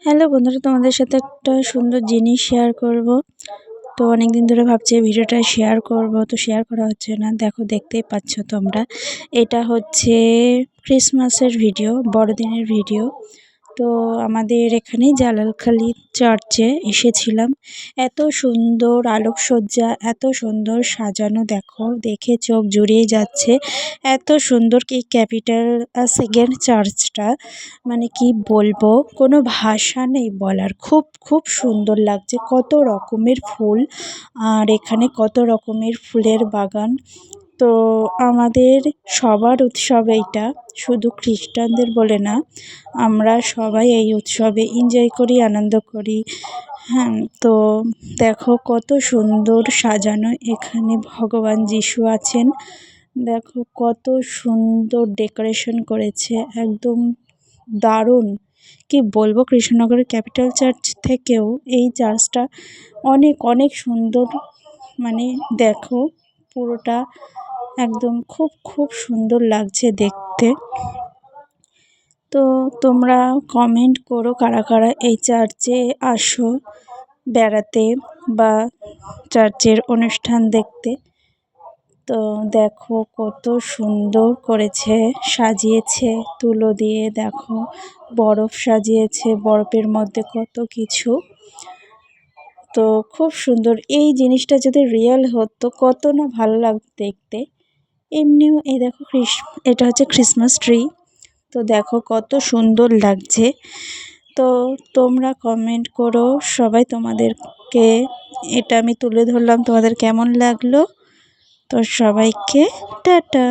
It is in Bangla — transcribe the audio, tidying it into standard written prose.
হ্যালো বন্ধুরা, তোমাদের সাথে একটা সুন্দর জিনিস শেয়ার করব। তো অনেকদিন ধরে ভাবছি এই ভিডিওটা শেয়ার করব, তো শেয়ার করা হচ্ছে না। দেখো, দেখতেই পাচ্ছ তোমরা, এটা হচ্ছে ক্রিসমাসের ভিডিও, বড়দিনের ভিডিও। তো আমাদের এখানে জালালখালী চার্চে এসেছিলাম। এত সুন্দর আলোকসজ্জা, এত সুন্দর সাজানো, দেখো দেখে চোখ জুড়িয়ে যাচ্ছে। এত সুন্দর কি ক্যাপিটাল সেকেন্ড চার্চটা, মানে কি বলবো, কোনো ভাষা নেই বলার। খুব খুব সুন্দর লাগছে, কত রকমের ফুল, আর এখানে কত রকমের ফুলের বাগান। তো আমাদের সবার উৎসব এইটা, শুধু খ্রিস্টানদের বলে না, আমরা সবাই এই উৎসবে এনজয় করি, আনন্দ করি। হ্যাঁ, তো দেখো কত সুন্দর সাজানো, এখানে ভগবান যিশু আছেন। দেখো কত সুন্দর ডেকোরেশন করেছে, একদম দারুণ। কি বলবো, কৃষ্ণনগরের ক্যাপিটাল চার্চ থেকেও এই চার্চটা অনেক অনেক সুন্দর। মানে দেখো পুরোটা একদম খুব খুব সুন্দর লাগছে দেখতে। তো তোমরা কমেন্ট করো কারা কারা এই চার্চে আসো বেড়াতে বা চার্চের অনুষ্ঠান দেখতে। তো দেখো কত সুন্দর করেছে, সাজিয়েছে তুলো দিয়ে। দেখো বরফ সাজিয়েছে, বরফের মধ্যে কত কিছু। তো খুব সুন্দর, এই জিনিসটা যদি রিয়েল হতো কত না ভালো লাগতো দেখতে। এমনিও এই দেখো এটা হচ্ছে ক্রিসমাস ট্রি। তো দেখো কত সুন্দর লাগছে। তো তোমরা কমেন্ট করো সবাই, তোমাদেরকে এটা আমি তুলে ধরলাম, তোমাদের কেমন লাগলো। তো সবাইকে টাটা।